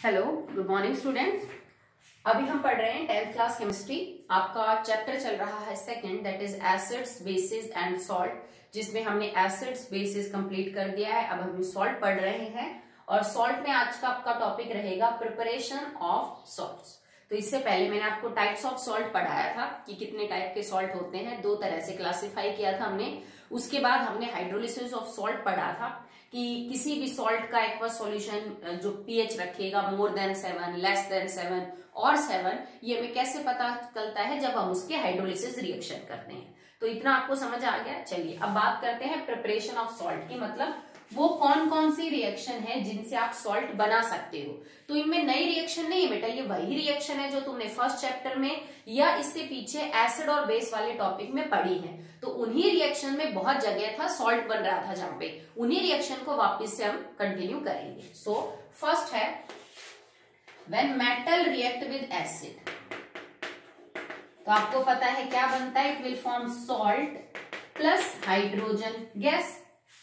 Hello, good morning students. अभी हम पढ़ रहे हैं 10th क्लास केमिस्ट्री। आपका चैप्टर चल रहा है second, that is acids bases and salt, जिसमें हमने एसिड्स बेसिस कंप्लीट कर दिया है। अब हम सॉल्ट पढ़ रहे हैं और सॉल्ट में आज का आपका टॉपिक रहेगा प्रिपरेशन ऑफ सॉल्ट्स। तो इससे पहले मैंने आपको टाइप्स ऑफ सॉल्ट पढ़ाया था कि कितने टाइप के सॉल्ट होते हैं, दो तरह से क्लासिफाई किया था हमने। उसके बाद हमने हाइड्रोलिसिस ऑफ सॉल्ट पढ़ा था कि किसी भी सॉल्ट का एक्वस सॉल्यूशन जो पीएच रखेगा मोर देन 7, लेस देन 7 और 7, ये हमें कैसे पता चलता है जब हम उसके हाइड्रोलिसिस रिएक्शन करते हैं। तो इतना आपको समझ आ गया। चलिए अब बात करते हैं प्रिपरेशन ऑफ सॉल्ट की, मतलब वो कौन कौन सी रिएक्शन है जिनसे आप सॉल्ट बना सकते हो। तो इनमें नई रिएक्शन नहीं है बेटा, ये वही रिएक्शन है जो तुमने फर्स्ट चैप्टर में या इससे पीछे एसिड और बेस वाले टॉपिक में पढ़ी है। तो उन्हीं रिएक्शन में बहुत जगह था सॉल्ट बन रहा था, जहां पे उन्हीं रिएक्शन को वापस से हम कंटिन्यू करेंगे। सो फर्स्ट है when metal react with acid. तो आपको पता है क्या बनता है, it will form salt plus hydrogen gas.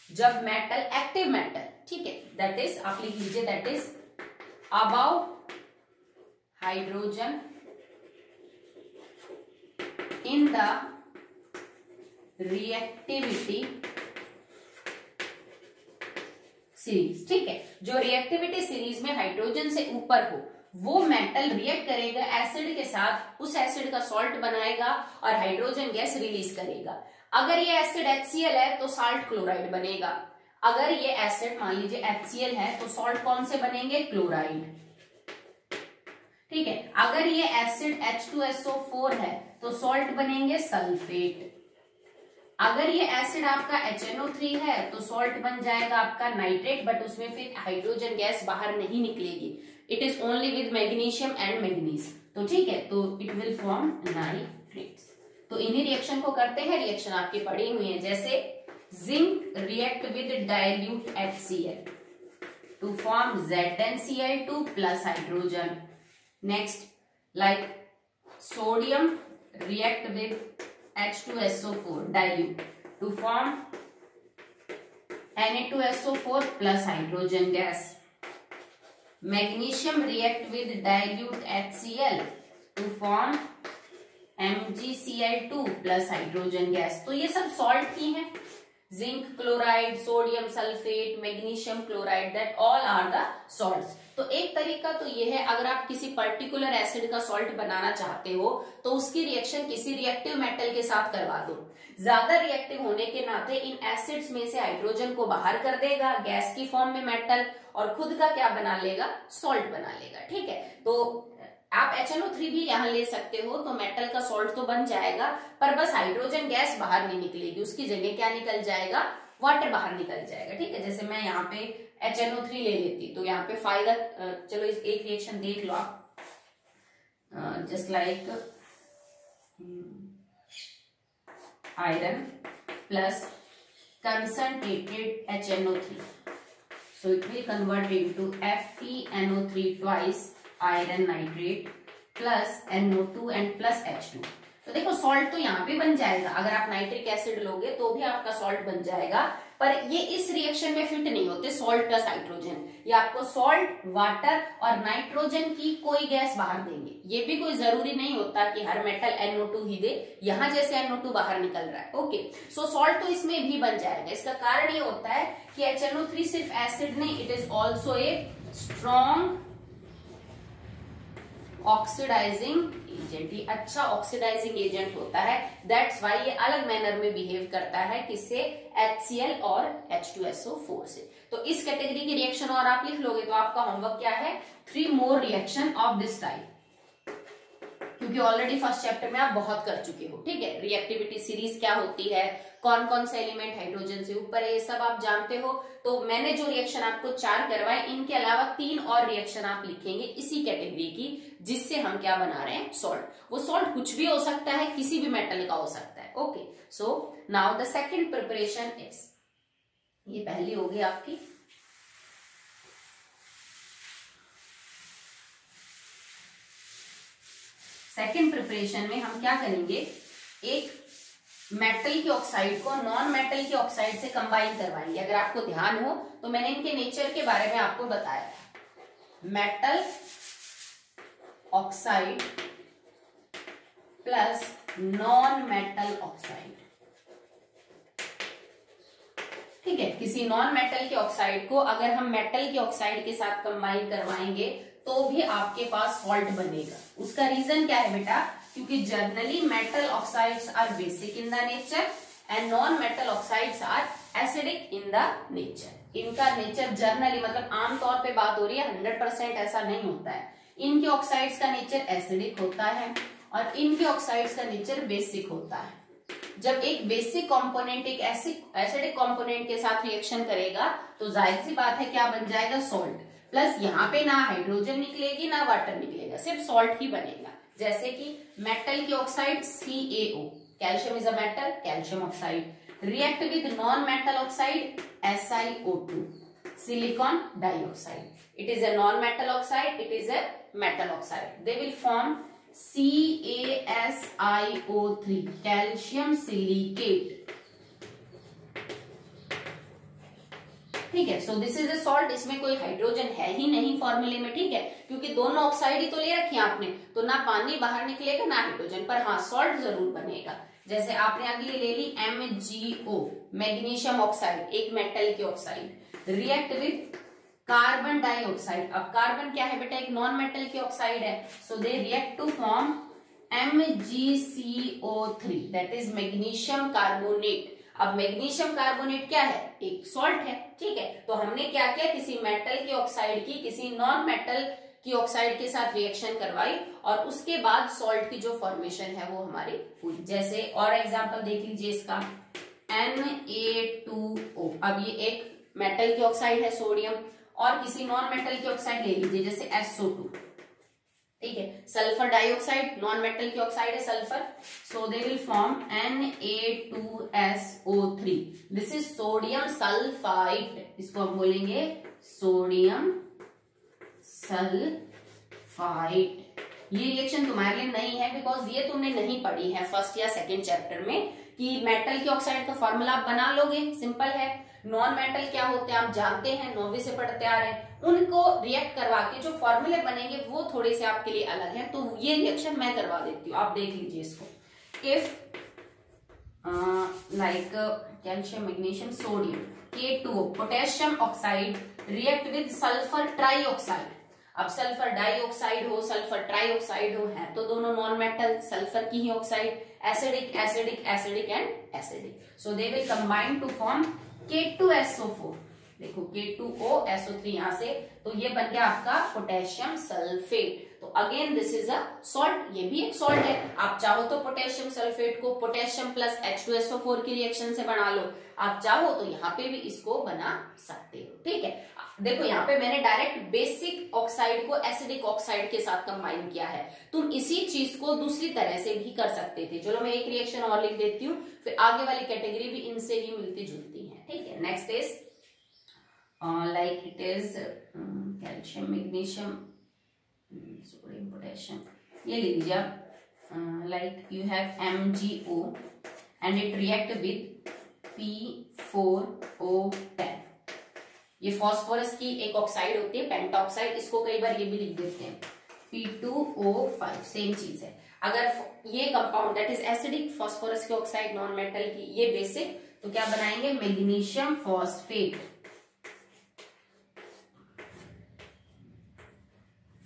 जब मेटल, एक्टिव मेटल, ठीक है, दैट इज आप लिख लीजिए, that is above hydrogen in the reactivity series. ठीक है, जो रिएक्टिविटी सीरीज में हाइड्रोजन से ऊपर हो वो मेटल रिएक्ट करेगा एसिड के साथ, उस एसिड का सॉल्ट बनाएगा और हाइड्रोजन गैस रिलीज करेगा। अगर ये एसिड HCl है तो साल्ट क्लोराइड बनेगा। अगर ये एसिड मान लीजिए HCl है तो सॉल्ट कौन से बनेंगे, क्लोराइड। ठीक है, अगर ये एसिड H2SO4 है तो सॉल्ट बनेंगे सल्फेट। अगर ये एसिड आपका HNO3 है तो सॉल्ट बन जाएगा आपका नाइट्रेट, बट उसमें फिर हाइड्रोजन गैस बाहर नहीं निकलेगी। It is only with magnesium and manganese. तो ठीक है, तो इट विल फॉर्म नाइट्रेट्स। तो इन्हीं रिएक्शन को करते हैं, रिएक्शन आपकी पढ़ी हुई है, जैसे zinc react with dilute HCl to form ZnCl2 plus hydrogen. Next like sodium react with H2SO4 dilute to form Na2SO4 plus hydrogen gas. Magnesium react with dilute HCl to form MgCl2 plus hydrogen gas. तो ये सब salt ही हैं, zinc chloride, sodium sulphate, magnesium chloride, that all are the salts. तो एक तरीका तो ये है, अगर आप किसी पर्टिकुलर एसिड का सॉल्ट बनाना चाहते हो तो उसकी रिएक्शन किसी रिएक्टिव मेटल के साथ करवा दो। ज्यादा रिएक्टिव होने के नाते इन एसिड्स में से हाइड्रोजन को बाहर कर देगा गैस की फॉर्म में मेटल, और खुद का क्या बना लेगा, सॉल्ट बना लेगा। ठीक है, तो आप HNO3 भी यहाँ ले सकते हो, तो मेटल का सॉल्ट तो बन जाएगा, पर बस हाइड्रोजन गैस बाहर नहीं निकलेगी, उसकी जगह क्या निकल जाएगा, वाटर बाहर निकल जाएगा। ठीक है, जैसे मैं यहाँ पे HNO3 ले लेती तो यहाँ पे फायदा, चलो इस एक रिएक्शन देख लो आप, just like iron plus concentrated HNO3, so it will convert into FeNO3 twice iron nitrate plus NO2 and plus H2। तो देखो सॉल्ट तो यहाँ पे बन जाएगा, अगर आप नाइट्रिक एसिड लोगे तो भी आपका सॉल्ट बन जाएगा, पर ये इस रिएक्शन में फिट नहीं होते सॉल्ट प्लस हाइड्रोजन। ये आपको सॉल्ट, वाटर और नाइट्रोजन की कोई गैस बाहर देंगे। ये भी कोई जरूरी नहीं होता कि हर मेटल NO2 ही दे, यहाँ जैसे NO2 बाहर निकल रहा है। ओके, सो सॉल्ट तो इसमें भी बन जाएगा। इसका कारण ये होता है कि HNO3 सिर्फ एसिड नहीं, it is also a strong oxidising agent. ये अच्छा ऑक्सीडाइजिंग एजेंट होता है, दैट्स वाई ये अलग मैनर में बिहेव करता है किससे, HCl और H2SO4 से। तो इस कैटेगरी की रिएक्शन और आप लिख लोगे तो आपका होमवर्क क्या है, 3 more reaction of this type, क्योंकि ऑलरेडी फर्स्ट चैप्टर में आप बहुत कर चुके हो। ठीक है, रिएक्टिविटी सीरीज क्या होती है, कौन कौन से एलिमेंट हाइड्रोजन से ऊपर है, ये सब आप जानते हो। तो मैंने जो रिएक्शन आपको 4 करवाए, इनके अलावा 3 और रिएक्शन आप लिखेंगे इसी कैटेगरी की, जिससे हम क्या बना रहे हैं, सॉल्ट। वो सॉल्ट कुछ भी हो सकता है, किसी भी मेटल का हो सकता है। Okay, so now the second preparation is, ये पहली होगी आपकी, सेकेंड प्रिपरेशन में हम क्या करेंगे, एक मेटल की ऑक्साइड को नॉन मेटल की ऑक्साइड से कंबाइन करवाएंगे। अगर आपको ध्यान हो तो मैंने इनके नेचर के बारे में आपको बताया था। Metal oxide plus non metal oxide. ठीक है, किसी नॉन मेटल के ऑक्साइड को अगर हम मेटल के ऑक्साइड के साथ कंबाइन करवाएंगे तो भी आपके पास सॉल्ट बनेगा। उसका रीजन क्या है बेटा, क्योंकि generally metal oxides are basic in the nature and non metal oxides are acidic in the nature. इनका नेचर जनरली मतलब आमतौर पे बात हो रही है, 100% ऐसा नहीं होता है। इनके ऑक्साइड्स का नेचर एसिडिक होता है और इनके ऑक्साइड्स का नेचर बेसिक होता है। जब एक बेसिक कंपोनेंट एक एसिडिक कंपोनेंट के साथ रिएक्शन करेगा तो जाहिर सी बात है क्या बन जाएगा, सॉल्ट। प्लस यहाँ पे ना हाइड्रोजन निकलेगी ना वाटर निकलेगा, सिर्फ सॉल्ट ही बनेगा। जैसे कि मेटल की oxide CaO, calcium is a metal, calcium oxide, react with non metal oxide SiO2, silicon dioxide. It is a non-metal oxide, it is a metal oxide. They will form CaSiO3, calcium silicate. ठीक है, so this is a salt. इसमें कोई hydrogen है ही नहीं फॉर्मूले में, ठीक है, क्योंकि दोनों ऑक्साइड ही तो ले रखी है आपने, तो ना पानी बाहर निकलेगा ना हाइड्रोजन, पर हाँ सॉल्ट जरूर बनेगा। जैसे आपने अगली ले ली MgO, मैग्नीशियम ऑक्साइड, एक मेटल की oxide, react with carbon dioxide. अब कार्बन क्या है बेटा, एक नॉन मेटल की ऑक्साइड है, so they react to form MgCO3, that is magnesium carbonate. अब मैग्नीशियम कार्बोनेट क्या है, एक सॉल्ट है। ठीक है, तो हमने क्या किया, किसी मेटल की ऑक्साइड की किसी नॉन मेटल की ऑक्साइड के साथ रिएक्शन करवाई और उसके बाद सॉल्ट की जो फॉर्मेशन है वो हमारी हुई। जैसे और एग्जांपल देख लीजिए इसका, Na2O। अब ये एक मेटल की ऑक्साइड है सोडियम, और किसी नॉन मेटल की ऑक्साइड ले लीजिए जैसे SO2। ठीक है, सल्फर डाइऑक्साइड नॉन मेटल की ऑक्साइड है sulphur, so they will form Na2SO3। This is sodium sulphide, इसको हम बोलेंगे सोडियम सल्फाइड। ये रिएक्शन तुम्हारे लिए नहीं है बिकॉज ये तुमने नहीं पढ़ी है फर्स्ट या सेकंड चैप्टर में कि मेटल की ऑक्साइड का फॉर्मूला आप बना लोगे, सिंपल है। नॉन मेटल क्या होते हैं आप जानते हैं, 9वीं से पढ़ते आ रहे हैं। उनको रिएक्ट करवा के जो फॉर्मूले बनेंगे वो थोड़े से आपके लिए अलग है, तो ये रिएक्शन मैं करवा देती हूँ, आप देख लीजिए इसको। If like calcium magnesium sodium K2O, potassium oxide react with sulphur trioxide. अब सल्फर डाइऑक्साइड हो सल्फर ट्राइऑक्साइड हो, है तो दोनों नॉन मेटल, सल्फर की ही oxide, acidic acidic acidic and acidic, so they will combine to form K2SO4। देखो K2OSO3 यहां से, तो ये बन गया आपका पोटेशियम सल्फेट। तो again this is a salt, ये भी एक सॉल्ट है। आप चाहो तो पोटेशियम सल्फेट को पोटेशियम प्लस H2SO4 की रिएक्शन से बना लो, आप चाहो तो यहाँ पे भी इसको बना सकते हो। ठीक है, देखो यहाँ पे मैंने डायरेक्ट बेसिक ऑक्साइड को एसिडिक ऑक्साइड के साथ कंबाइन किया है। तुम इसी चीज को दूसरी तरह से भी कर सकते थे। चलो मैं एक रिएक्शन और लिख देती हूँ, फिर आगे वाली कैटेगरी भी इनसे ही मिलती जुलती है। ठीक है, next is like it is calcium magnesium sodium potassium. ये ले लीजिए आप, like you have MgO and it react with P4O10। ये फॉस्फोरस की एक ऑक्साइड होती है पेंटा ऑक्साइड, इसको कई बार ये भी लिख देते हैं P2O5, सेम चीज है। अगर ये compound that is acidic, phosphorus की ऑक्साइड नॉन मेटल की, ये बेसिक, तो क्या बनाएंगे मैग्नीशियम फॉस्फेट।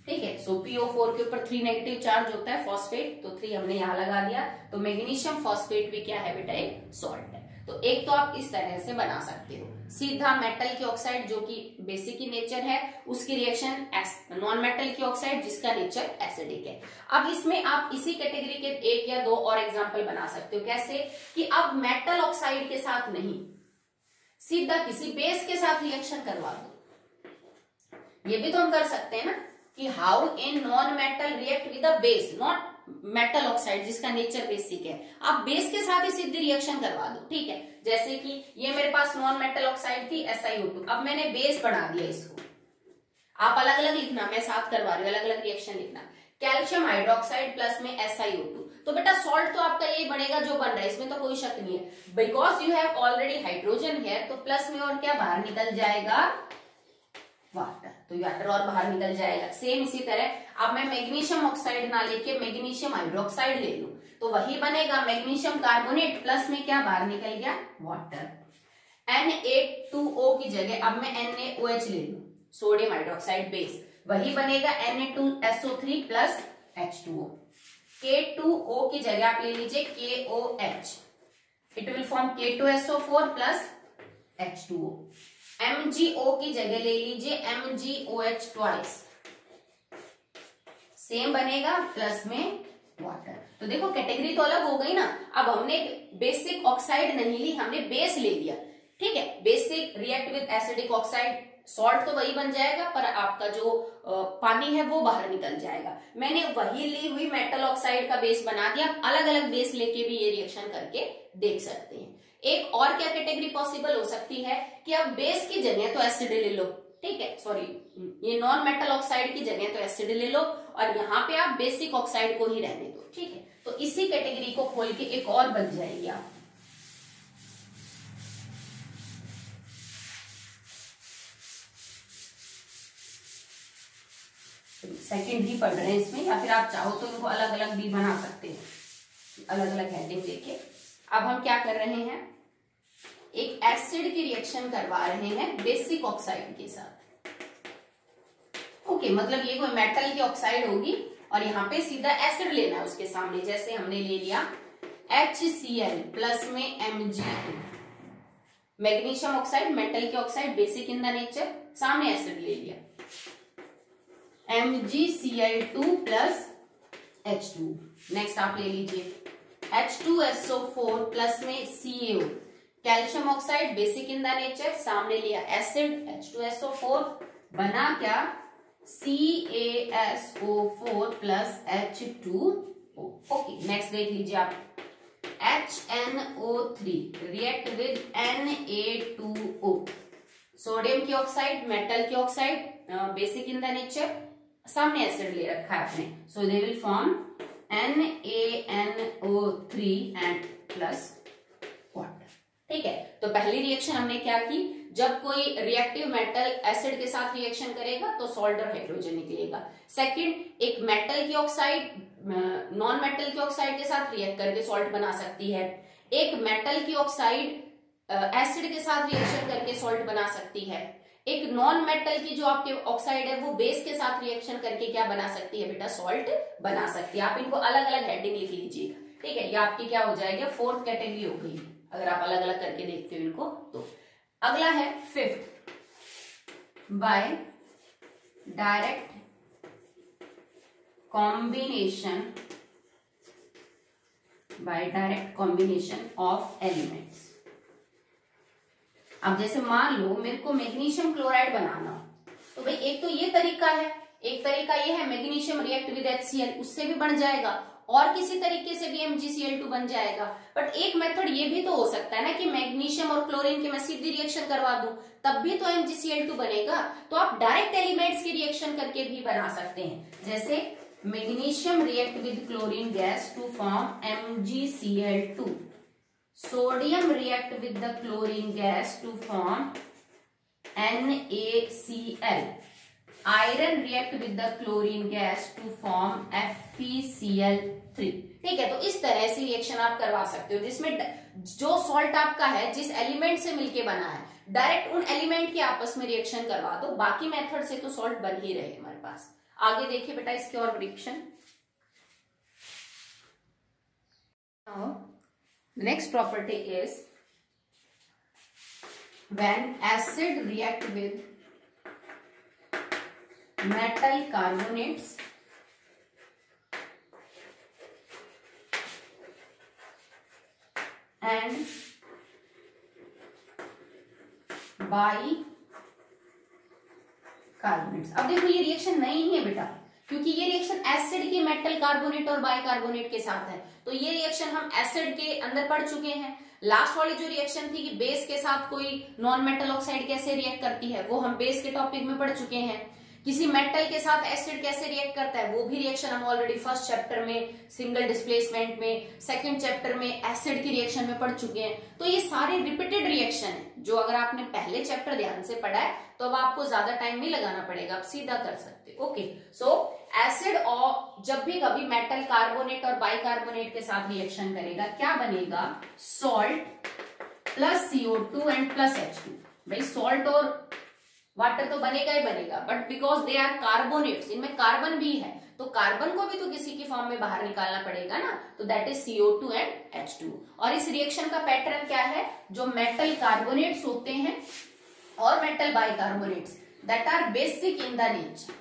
ठीक है, सो PO4 के ऊपर 3 नेगेटिव चार्ज होता है फॉस्फेट, तो 3 हमने यहां लगा दिया, तो मैग्नीशियम फॉस्फेट भी क्या है बेटा, एक सॉल्ट है। तो एक तो आप इस तरह से बना सकते हो, सीधा मेटल की ऑक्साइड जो कि बेसिक की नेचर है उसकी रिएक्शन नॉन मेटल की ऑक्साइड जिसका नेचर एसिडिक है। अब इसमें आप इसी कैटेगरी के 1 या 2 और एग्जांपल बना सकते हो। कैसे कि अब मेटल ऑक्साइड के साथ नहीं, सीधा किसी बेस के साथ रिएक्शन करवा दो। ये भी तो हम कर सकते हैं ना कि how in non metal react with a base, not metal oxide जिसका नेचर बेसिक है, आप बेस के साथ ही सीधी रिएक्शन करवा दो। ठीक है, जैसे कि ये मेरे पास नॉन मेटल ऑक्साइड थी SiO2, अब मैंने बेस बना दिया इसको। आप अलग अलग लिखना, मैं साथ करवा रही हूँ, अलग अलग रिएक्शन लिखना। कैल्शियम हाइड्रोक्साइड प्लस में SiO2, तो बेटा सॉल्ट तो आपका यही बनेगा जो बन रहा है, इसमें तो कोई शक नहीं है। Because you have already hydrogen है, तो प्लस में और क्या बाहर निकल जाएगा, वाटर। तो वाटर और बाहर निकल जाएगा। सेम इसी तरह अब मैं मैग्नीशियम ऑक्साइड ना लेके मैग्नीशियम हाइड्रोक्साइड ले लूं तो वही बनेगा, मैग्नीशियम कार्बोनेट प्लस में क्या बाहर निकल गया, वाटर। Na2O की जगह अब मैं NaOH ले लूं, सोडियम हाइड्रोक्साइड बेस, वही बनेगा Na2SO3 प्लस H2O। K2O की जगह आप ले लीजिए KOH, it will form K2SO4 plus H2O। MgO की जगह ले लीजिए MgOH ट्वाइस, सेम बनेगा प्लस में वाटर। तो देखो कैटेगरी तो अलग हो गई ना। अब हमने बेसिक ऑक्साइड नहीं ली, हमने बेस ले लिया, ठीक है। Basic react with acidic oxide, salt तो वही बन जाएगा पर आपका जो पानी है वो बाहर निकल जाएगा। मैंने वही ली हुई मेटल ऑक्साइड का बेस बना दिया। अलग अलग बेस लेके भी ये रिएक्शन करके देख सकते हैं। एक और क्या कैटेगरी पॉसिबल हो सकती है कि अब बेस की जगह तो एसिड ले लो, ठीक है, सॉरी ये नॉन मेटल ऑक्साइड की जगह तो एसिड ले लो और यहाँ पे आप बेसिक ऑक्साइड को ही रहने दो, ठीक है। तो इसी कैटेगरी को खोल के एक और बन जाएगी आप, सेकंड ही पढ़ रहे हैं इसमें, या फिर आप चाहो तो इनको अलग अलग भी बना सकते हैं, अलग अलग हेडिंग देके। अब हम क्या कर रहे हैं, एक एसिड की रिएक्शन करवा रहे हैं बेसिक ऑक्साइड के साथ। ओके, मतलब ये कोई मेटल की ऑक्साइड होगी और यहाँ पे सीधा एसिड लेना है उसके सामने। जैसे हमने ले लिया HCl प्लस में MgO, मैग्नीशियम ऑक्साइड मेटल की oxide basic in the nature, सामने एसिड ले लिया MgCl2 प्लस H2। नेक्स्ट आप ले लीजिए H2SO4 प्लस में CaO, calcium oxide basic in the nature, सामने लिया एसिड H2SO4, बना क्या CaSO4 plus H2O। Okay, next देख लीजिए आप HNO3 react with Na2O, sodium की ऑक्साइड मेटल की oxide basic in the nature, सामने एसिड ले रखा है आपने, so they will form NaNO3 and plus water, ठीक है। तो पहली रिएक्शन हमने क्या की, जब कोई रिएक्टिव मेटल एसिड के साथ रिएक्शन करेगा तो सॉल्ट और हाइड्रोजन निकलेगा। सेकंड, एक मेटल की ऑक्साइड नॉन मेटल की ऑक्साइड के साथ रिएक्ट करके सॉल्ट बना सकती है। एक मेटल की ऑक्साइड एसिड के साथ रिएक्शन करके सॉल्ट बना सकती है। एक नॉन मेटल की जो आपके ऑक्साइड है वो बेस के साथ रिएक्शन करके क्या बना सकती है बेटा, सॉल्ट बना सकती है। आप इनको अलग अलग हेडिंग लिख लीजिएगा, ठीक है। ये आपकी क्या हो जाएगा, फोर्थ कैटेगरी हो गई अगर आप अलग अलग करके देखते हो इनको। तो अगला है fifth, by direct combination of elements. अब जैसे मान लो मेरे को मैग्नीशियम क्लोराइड बनाना हो, तो भाई एक तो ये तरीका है, एक तरीका ये है मैग्नीशियम रिएक्ट विद HCl, उससे भी बन जाएगा, और किसी तरीके से भी MgCl2 बन जाएगा। बट एक मेथड ये भी तो हो सकता है ना कि मैग्नीशियम और क्लोरीन की मैं सीधी रिएक्शन करवा दूं, तब भी तो MgCl2 बनेगा। तो आप डायरेक्ट एलिमेंट्स की रिएक्शन करके भी बना सकते हैं, जैसे magnesium react with chlorine gas to form MgCl2, sodium react with the chlorine gas to form NaCl, iron react with the chlorine gas to form FeCl3, ठीक है। तो इस तरह से रिएक्शन आप करवा सकते हो जिसमें जो सॉल्ट आपका है जिस एलिमेंट से मिलके बना है डायरेक्ट उन एलिमेंट के आपस में रिएक्शन करवा दो, बाकी मेथड से तो सॉल्ट बन ही रहे हमारे पास। आगे देखिए बेटा इसके और reaction. The next property is when acid react with metal carbonates and bicarbonates. अब देखो ये रिएक्शन नहीं है बेटा, क्योंकि ये रिएक्शन एसिड के मेटल कार्बोनेट और बाइकार्बोनेट के साथ है। तो ये रिएक्शन हम एसिड के अंदर पढ़ चुके हैं। लास्ट वाली जो रिएक्शन थी कि बेस के साथ कोई नॉन मेटल ऑक्साइड कैसे रिएक्ट करती है, वो हम बेस के टॉपिक में पढ़ चुके हैं। किसी मेटल के साथ एसिड कैसे रिएक्ट करता है वो भी रिएक्शन हम ऑलरेडी फर्स्ट चैप्टर में सिंगल डिस्प्लेसमेंट में, सेकंड चैप्टर में एसिड की रिएक्शन में पढ़ चुके हैं। तो ये सारे रिपीटेड रिएक्शन है जो अगर आपने पहले चैप्टर ध्यान से पढ़ा है तो अब आपको ज्यादा टाइम नहीं लगाना पड़ेगा, आप सीधा कर सकते। ओके, सो एसिड और जब भी कभी मेटल कार्बोनेट और बाइकार्बोनेट के साथ रिएक्शन करेगा क्या बनेगा, salt plus CO2 and plus H2। भाई सॉल्ट और वाटर तो बनेगा ही बनेगा, but because they are carbonates, इनमें कार्बन भी है तो कार्बन को भी तो किसी की फॉर्म में बाहर निकालना पड़ेगा ना, तो that is CO2 and H2। और इस रिएक्शन का पैटर्न क्या है, जो मेटल कार्बोनेट्स होते हैं और metal bicarbonates that are basic in the nature,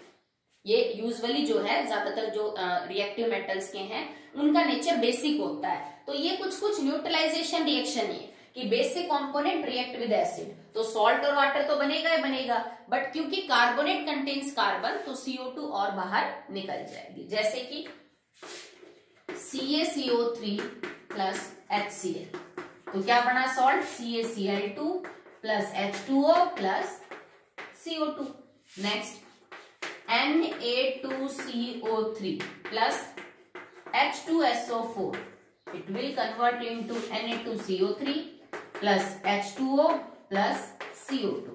ये यूजुअली जो है ज्यादातर जो रिएक्टिव मेटल्स के हैं उनका नेचर बेसिक होता है। तो ये कुछ न्यूट्रलाइजेशन रिएक्शन है कि basic component react with acid, तो सॉल्ट और वाटर तो बनेगा ही बनेगा, बट क्योंकि कार्बोनेट कंटेन्स कार्बन तो CO2 और बाहर निकल जाएगी, जैसे कि CaCO3 प्लस HCl, तो क्या बना salt, CaCl2 plus H2O plus CO2। Next Na2CO3 plus H2SO4, it will convert into Na2CO3 plus H2O plus CO2।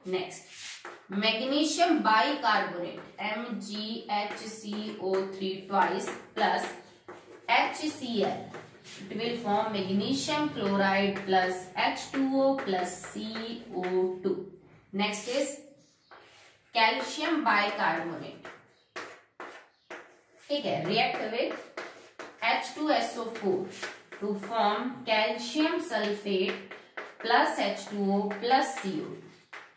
Next, magnesium bicarbonate MgHCO3 twice plus HCl, it will form magnesium chloride plus H2O plus CO2। Next is calcium bicarbonate, ठीक है, react with H2SO4 to form calcium sulphate plus H2O plus CO।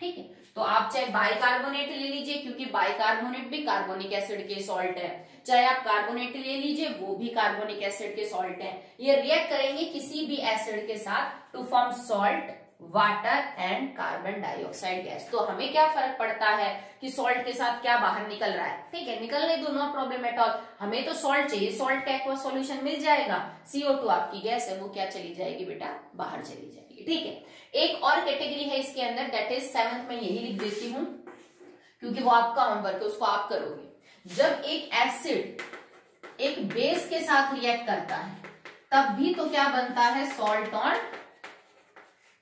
ठीक है, तो आप चाहे bicarbonate ले लीजिए क्योंकि बाइकार्बोनेट भी कार्बोनिक एसिड के सॉल्ट है, चाहे आप कार्बोनेट ले लीजिए वो भी कार्बोनिक एसिड के सॉल्ट है। ये रिएक्ट करेंगे किसी भी एसिड के साथ to form salt, water and carbon dioxide gas. तो हमें क्या फर्क पड़ता है कि सॉल्ट के साथ क्या बाहर निकल रहा है, ठीक है, निकलने दो, नो प्रॉब्लम एट ऑल, हमें तो सॉल्ट चाहिए, सॉल्ट का एक्वा सॉल्यूशन मिल जाएगा, CO2 आपकी गैस है वो क्या चली जाएगी बेटा, बाहर चली जाएगी। ठीक है, एक और कैटेगरी है इसके अंदर, दैट इज 7th में, यही लिख देती हूं क्योंकि वो आपका होमवर्क है, उसको आप करोगे। जब एक एसिड एक बेस के साथ रिएक्ट करता है तब भी तो क्या बनता है, सॉल्ट और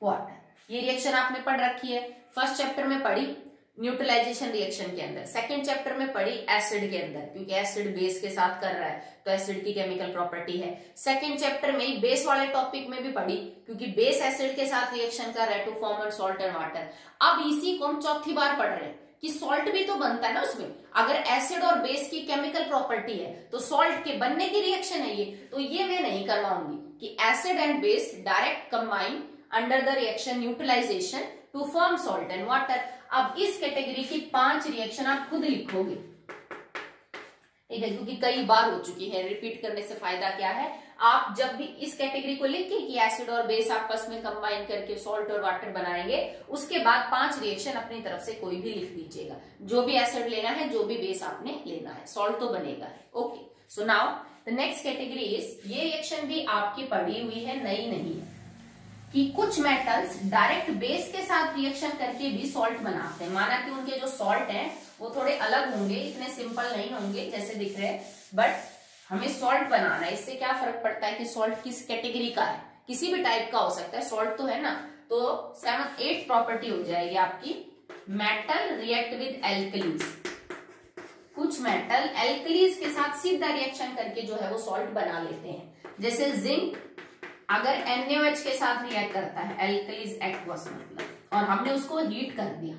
वाटर। ये रिएक्शन आपने पढ़ रखी है, फर्स्ट चैप्टर में पढ़ी न्यूट्रलाइजेशन रिएक्शन के अंदर, सेकंड चैप्टर में पढ़ी एसिड के अंदर, क्योंकि एसिड बेस के साथ कर रहा है तो एसिड की केमिकल प्रॉपर्टी है। सेकंड चैप्टर में बेस वाले टॉपिक में भी पढ़ी क्योंकि बेस एसिड के साथ रिएक्शन कर रहा है to form salt and water. अब इसी को हम चौथी बार पढ़ रहे हैं कि सॉल्ट भी तो बनता है ना उसमें, अगर एसिड और बेस की केमिकल प्रॉपर्टी है तो सॉल्ट के बनने की रिएक्शन है ये, तो ये मैं नहीं करवाऊंगी कि acid and base direct combine under the reaction neutralisation to form salt and water. अब इस कैटेगरी की 5 रिएक्शन आप खुद लिखोगे, ठीक है, क्योंकि कई बार हो चुकी है, रिपीट करने से फायदा क्या है, आप जब भी इस कैटेगरी को लिख के कि एसिड और बेस आपस में कंबाइन करके सॉल्ट और वाटर बनाएंगे, उसके बाद 5 रिएक्शन अपनी तरफ से कोई भी लिख दीजिएगा, जो भी एसिड लेना है, जो भी बेस आपने लेना है, सॉल्ट तो बनेगा है। Okay, so now the next category is, ये रिएक्शन भी आपकी पढ़ी हुई है, नई नहीं है, कि कुछ मेटल्स डायरेक्ट बेस के साथ रिएक्शन करके भी सॉल्ट बनाते हैं। माना कि उनके जो सॉल्ट हैं वो थोड़े अलग होंगे, इतने सिंपल नहीं होंगे जैसे दिख रहे हैं, बट हमें सॉल्ट बनाना है। इससे क्या फर्क पड़ता है कि सॉल्ट किस कैटेगरी का है, किसी भी टाइप का हो सकता है, सॉल्ट तो है ना। तो 7th 8th प्रॉपर्टी हो जाएगी आपकी, मेटल रिएक्ट विद एल्कलीज। कुछ मेटल एल्कलीज के साथ सीधा रिएक्शन करके जो है वो सॉल्ट बना लेते हैं, जैसे जिंक अगर NaOH के साथ रिएक्ट करता है, एल्कलीज एक्वस मतलब, और हमने उसको हीट कर दिया,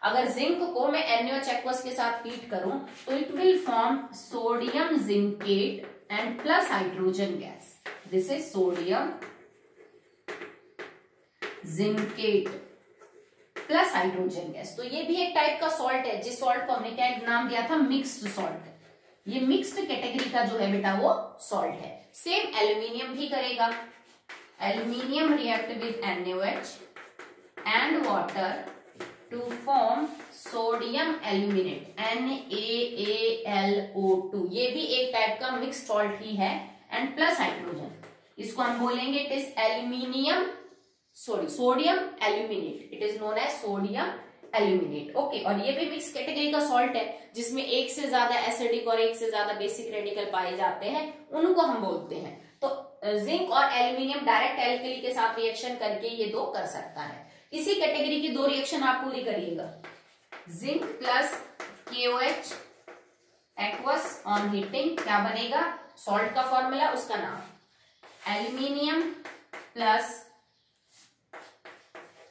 अगर जिंक को मैं NaOH एक्वस के साथ हीट करूं तो it will form sodium zincate and plus hydrogen gas. This is sodium zincate plus hydrogen gas. तो ये भी एक टाइप का सॉल्ट है, जिस सॉल्ट को हमने क्या एक नाम दिया था, मिक्स्ड सॉल्ट। ये मिक्स्ड कैटेगरी का जो है बेटा वो सॉल्ट है। सेम एल्यूमिनियम भी करेगा, aluminium react with NaOH and water to form sodium aluminate NaAlO2। ये भी एक टाइप का मिक्स्ड सॉल्ट ही है, एंड प्लस हाइड्रोजन, इसको हम बोलेंगे it is sodium aluminate, it is known as sodium aluminate. Okay, और ये भी मिक्स कैटेगरी का सॉल्ट है जिसमें एक से ज्यादा एसिडिक और एक से ज्यादा बेसिक रेडिकल पाए जाते हैं, उनको हम बोलते हैं। तो जिंक और एल्यूमिनियम डायरेक्ट एल्कली के साथ रिएक्शन करके ये दो कर सकता है। इसी कैटेगरी की दो रिएक्शन आप पूरी करिएगा। Zinc plus KOH aqueous on heating क्या बनेगा, सॉल्ट का फॉर्मूला, उसका नाम एल्यूमिनियम प्लस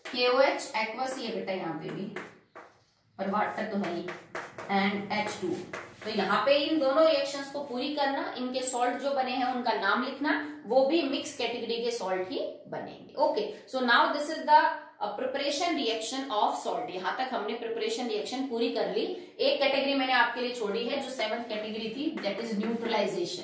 KOH एक्वस, ये बेटा यहाँ पे भी, और वाटर तो है ही, एंड H2। तो यहाँ पे इन दोनों रिएक्शंस को पूरी करना, इनके सॉल्ट जो बने हैं उनका नाम लिखना, वो भी मिक्स कैटेगरी के सॉल्ट ही बनेंगे। Okay, so now this is the preparation reaction of salt. यहां तक हमने प्रिपरेशन रिएक्शन पूरी कर ली। एक कैटेगरी मैंने आपके लिए छोड़ी है जो 7th कैटेगरी थी, दैट इज न्यूट्रलाइजेशन।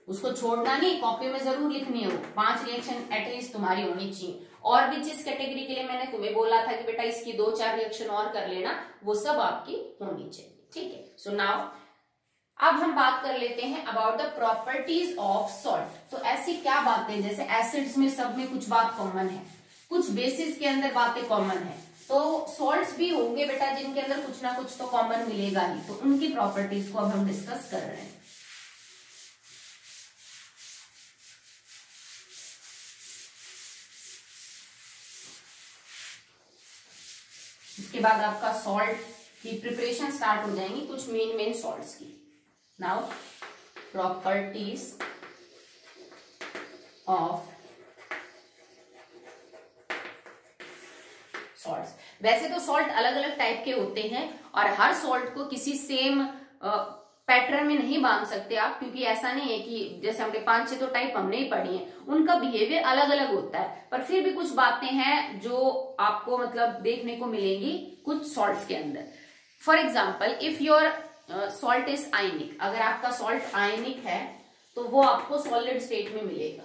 उसको छोड़ना नहीं, कॉपी में जरूर लिखनी है वो। 5 रिएक्शन एटलीस्ट तुम्हारी होनी चाहिए। और भी जिस कैटेगरी के लिए मैंने तुम्हें बोला था कि बेटा इसकी 2-4 रिएक्शन और कर लेना, वो सब आपकी होनी चाहिए। ठीक है, सो नाउ अब हम बात कर लेते हैं about the properties of salt. तो ऐसी क्या बातें, जैसे एसिड्स में सब में कुछ बात कॉमन है, कुछ बेसिस के अंदर बातें कॉमन है, तो सॉल्ट्स भी होंगे बेटा जिनके अंदर कुछ ना कुछ तो कॉमन मिलेगा ही। तो उनकी प्रॉपर्टीज को अब हम डिस्कस कर रहे हैं। इसके बाद आपका सॉल्ट की प्रिपरेशन स्टार्ट हो जाएंगी, कुछ मेन सॉल्ट्स की। Now properties of salts. वैसे तो सॉल्ट अलग अलग टाइप के होते हैं और हर सॉल्ट को किसी सेम पैटर्न में नहीं बांध सकते आप, क्योंकि ऐसा नहीं है कि जैसे हमने 5-6 तो टाइप हमने ही पढ़ी हैं, उनका बिहेवियर अलग अलग होता है। पर फिर भी कुछ बातें हैं जो आपको मतलब देखने को मिलेंगी कुछ सॉल्ट्स के अंदर। For example, if your salt is आयनिक, अगर आपका सॉल्ट आयनिक है तो वो आपको सॉलिड स्टेट में मिलेगा।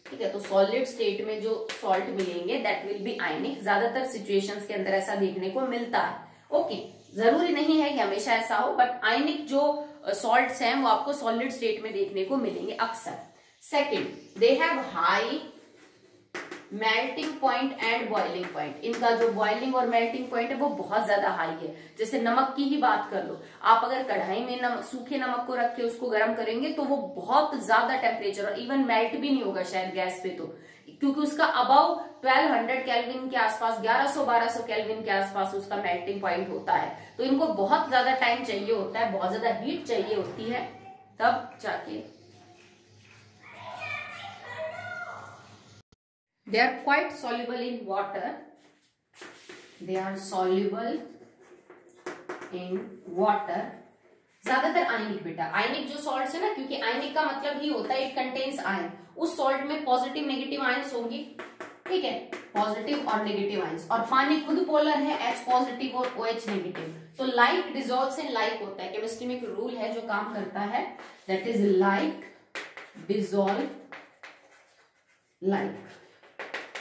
ठीक है, तो सॉलिड स्टेट में जो सॉल्ट मिलेंगे दैट विल बी आयनिक। ज्यादातर सिचुएशंस के अंदर ऐसा देखने को मिलता है। ओके, जरूरी नहीं है कि हमेशा ऐसा हो, बट आयनिक जो सॉल्ट्स हैं वो आपको सॉलिड स्टेट में देखने को मिलेंगे अक्सर। Second, they have high melting point and boiling point. इनका जो बॉइलिंग और मेल्टिंग पॉइंट है वो बहुत ज्यादा हाई है। जैसे नमक की ही बात कर लो, आप अगर कढ़ाई में सूखे नमक को रख के उसको गर्म करेंगे तो वो बहुत ज्यादा टेम्परेचर, और इवन मेल्ट भी नहीं होगा शायद गैस पे, तो क्योंकि उसका अबाउ 1200 केल्विन के आसपास, 1100-1200 केल्विन के आसपास उसका मेल्टिंग पॉइंट होता है। तो इनको बहुत ज्यादा टाइम चाहिए होता है, बहुत ज्यादा हीट चाहिए होती है, तब जाके they are quite soluble in water. They are soluble in water. ज्यादातर आयनिक बेटा, आयनिक जो सॉल्ट्स है ना, क्योंकि आयनिक का मतलब ही होता है इट कंटेन्स आयन। उस सॉल्ट में पॉजिटिव नेगेटिव आयंस होंगे, ठीक है, पॉजिटिव और नेगेटिव आयंस। और पानी खुद पोलर है, H पॉजिटिव और OH नेगेटिव। तो लाइक डिसॉल्व्स इन लाइक होता है। केमिस्ट्री में एक रूल है जो काम करता है, that is like dissolve like.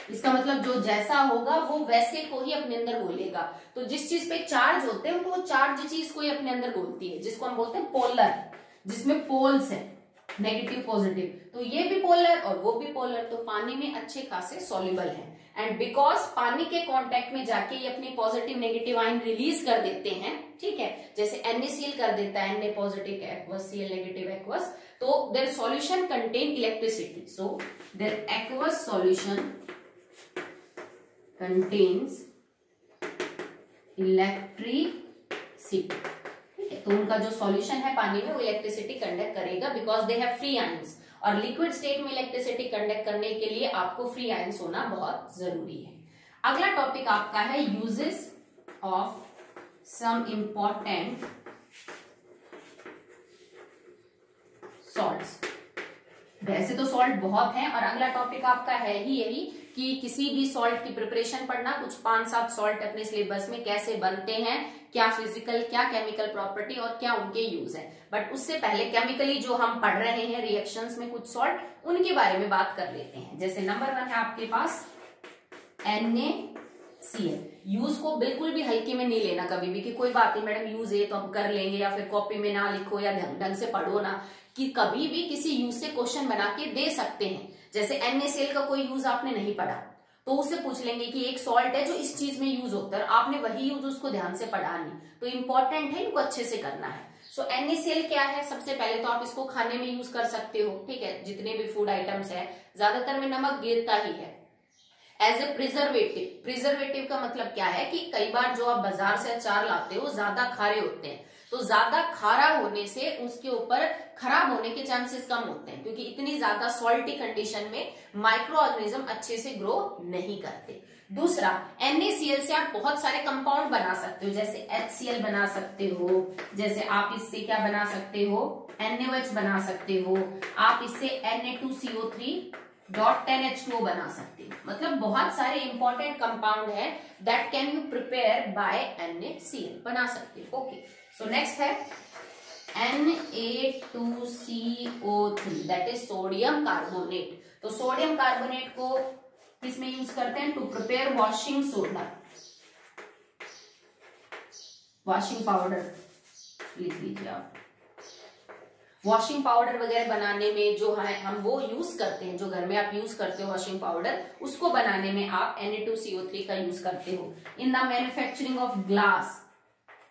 इसका मतलब जो जैसा होगा वो वैसे को ही अपने अंदर घोलेगा। तो जिस चीज पे चार्ज होते हैं तो वो चार्ज चीज को ही अपने अंदर घोलती है, जिसको हम बोलते हैं पोलर, जिसमें पोल्स है नेगेटिव पॉजिटिव। तो ये भी पोलर और वो भी पोलर, तो पानी में अच्छे खासे सॉल्युबल है। एंड बिकॉज पानी के कांटेक्ट में जाके ये अपनी पॉजिटिव नेगेटिव आयन रिलीज कर देते हैं, ठीक है, जैसे NaCl कर देता है, Na positive aqueous, Cl negative aqueous, तो their solution contain electricity. So their aqueous solution contains electricity। ठीक है, तो उनका जो सॉल्यूशन है पानी में वो इलेक्ट्रिसिटी कंडक्ट करेगा because they have free ions. और लिक्विड स्टेट में इलेक्ट्रिसिटी कंडक्ट करने के लिए आपको फ्री आयंस होना बहुत जरूरी है। अगला टॉपिक आपका है uses of some important salts. वैसे तो सॉल्ट बहुत हैं और अगला टॉपिक आपका है ही यही कि किसी भी सॉल्ट की प्रिपरेशन पढ़ना, कुछ 5-7 सॉल्ट अपने सिलेबस में कैसे बनते हैं, क्या फिजिकल क्या केमिकल प्रॉपर्टी और क्या उनके यूज है। बट उससे पहले केमिकली जो हम पढ़ रहे हैं रिएक्शंस में कुछ सॉल्ट, उनके बारे में बात कर लेते हैं। जैसे नंबर 1 है आपके पास NaCl। यूज को बिल्कुल भी हल्के में नहीं लेना कभी भी कि कोई बात नहीं मैडम यूज है तो हम कर लेंगे, या फिर कॉपी में ना लिखो या ढंग से पढ़ो ना, कि कभी भी किसी यूज से क्वेश्चन बना के दे सकते हैं। जैसे NaCl का कोई यूज आपने नहीं पढ़ा तो उससे पूछ लेंगे कि एक सॉल्ट है जो इस चीज में यूज होता है, आपने वही यूज उसको ध्यान से पढ़ा नहीं, तो इंपॉर्टेंट है, इनको अच्छे से करना है। सो NaCl क्या है? सबसे पहले तो आप इसको खाने में यूज कर सकते हो, ठीक है, जितने भी फूड आइटम्स है ज्यादातर में नमक गिरता ही है। एज ए प्रिजर्वेटिव, प्रिजर्वेटिव का मतलब क्या है कि कई बार जो आप बाजार से अचार लाते हो ज्यादा खारे होते हैं, तो ज्यादा खारा होने से उसके ऊपर खराब होने के चांसेस कम होते हैं, क्योंकि इतनी ज्यादा सॉल्टी कंडीशन में माइक्रो ऑर्गेनिज्म अच्छे से ग्रो नहीं करते। दूसरा, NaCl से आप बहुत सारे कंपाउंड बना सकते हो, जैसे HCl बना सकते हो, जैसे आप इससे क्या बना सकते हो, NaOH बना सकते हो, आप इससे Na2CO3.10H2O बना सकते हो। मतलब बहुत सारे इंपॉर्टेंट कंपाउंड है that can you prepare by NaCl, बना सकते हो। ओके, सो नेक्स्ट है Na2CO3 that is sodium carbonate. तो सोडियम कार्बोनेट को किसमें यूज करते हैं? To prepare washing soda, washing powder लिख लीजिए आप। वॉशिंग पाउडर वगैरह बनाने में जो है हम वो यूज करते हैं, जो घर में आप यूज करते हो वॉशिंग पाउडर, उसको बनाने में आप Na2CO3 का यूज करते हो। In the manufacturing of glass,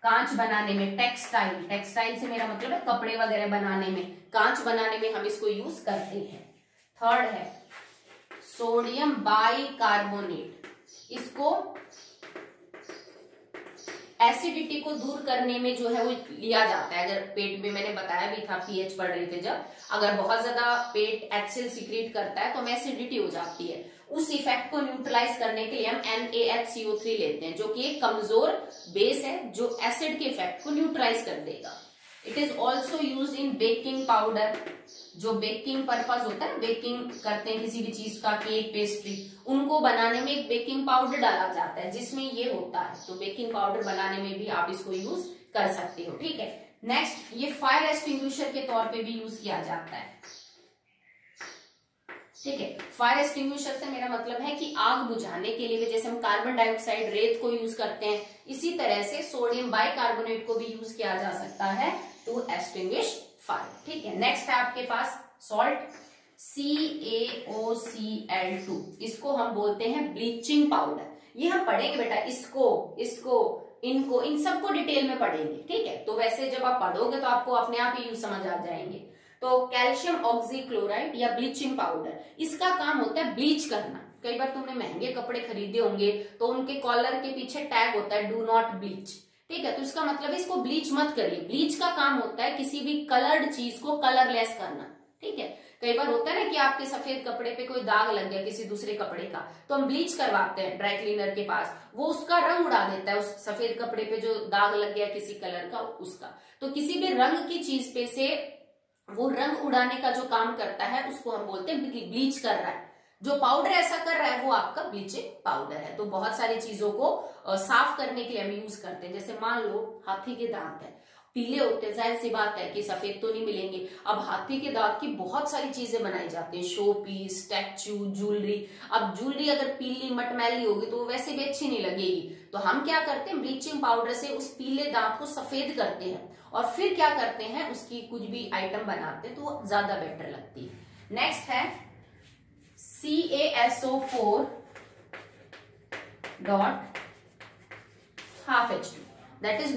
कांच बनाने में, टेक्सटाइल, टेक्सटाइल से मेरा मतलब है कपड़े वगैरह बनाने में, कांच बनाने में हम इसको यूज करते हैं। थर्ड है सोडियम बाइकार्बोनेट, इसको एसिडिटी को दूर करने में जो है वो लिया जाता है। अगर पेट में, मैंने बताया भी था पीएच पढ़ रहे थे जब, अगर बहुत ज्यादा पेट HCl सीक्रेट करता है तो हमें एसिडिटी हो जाती है, उस इफेक्ट को न्यूट्रलाइज करने के लिए हम NaHCO3 लेते हैं, जो कि एक कमजोर बेस है जो एसिड के इफेक्ट को न्यूट्रलाइज कर देगा। It is also use in baking powder, जो बेकिंग पर्पज होता है, बेकिंग करते हैं किसी भी चीज का, केक, पेस्ट्री, उनको बनाने में एक बेकिंग पाउडर डाला जाता है जिसमें ये होता है, तो बेकिंग पाउडर बनाने में भी आप इसको यूज कर सकते हो। ठीक है, नेक्स्ट, ये फायर एक्सटिंग्विशर के तौर पे भी यूज किया जाता है। ठीक है, फायर एक्सटिंग्विशर से मेरा मतलब है कि आग बुझाने के लिए जैसे हम कार्बन डाइऑक्साइड, रेत को यूज करते हैं, इसी तरह से सोडियम बाइकार्बोनेट को भी यूज किया जा सकता है टू एक्सटिंग्विश फायर। ठीक है, नेक्स्ट है आपके पास सॉल्ट CaOCl2, इसको हम बोलते हैं ब्लीचिंग पाउडर। ये हम पढ़ेंगे बेटा, इसको इनको इन सबको डिटेल में पढ़ेंगे। ठीक है, तो वैसे जब आप पढ़ोगे तो आपको अपने आप ही यूज समझ आ जाएंगे। तो कैल्शियम ऑक्सीक्लोराइड या ब्लीचिंग पाउडर, इसका काम होता है ब्लीच करना। कई बार तुमने महंगे कपड़े खरीदे होंगे तो उनके कॉलर के पीछे टैग होता है डू नॉट ब्लीच। ठीक है, तो इसका मतलब है इसको ब्लीच मत करिए। ब्लीच का काम होता है किसी भी कलर्ड चीज को कलरलेस करना। ठीक है, कई बार होता है ना कि आपके सफेद कपड़े पे कोई दाग लग गया किसी दूसरे कपड़े का, तो हम ब्लीच करवाते हैं ड्राई क्लीनर के पास, वो उसका रंग उड़ा देता है, उस सफेद कपड़े पे जो दाग लग गया किसी कलर का उसका। तो किसी भी रंग की चीज पे से वो रंग उड़ाने का जो काम करता है उसको हम बोलते हैं ब्लीच कर रहा है। जो पाउडर ऐसा कर रहा है वो आपका ब्लीचिंग पाउडर है। तो बहुत सारी चीजों को साफ करने के लिए हम यूज करते हैं। जैसे मान लो हाथी के दांत है, पीले होते हैं, जाहिर सी बात है कि सफेद तो नहीं मिलेंगे। अब हाथी के दांत की बहुत सारी चीजें बनाई जाती है, शो पीस, स्टैचू, ज्वेलरी। अब ज्वेलरी अगर पीली मटमैली होगी तो वो वैसे भी अच्छी नहीं लगेगी, तो हम क्या करते हैं ब्लीचिंग पाउडर से उस पीले दांत को सफेद करते हैं और फिर क्या करते हैं उसकी कुछ भी आइटम बनाते हैं तो वो ज्यादा बेटर लगती है। नेक्स्ट है CaSO4.12H2 दैट इज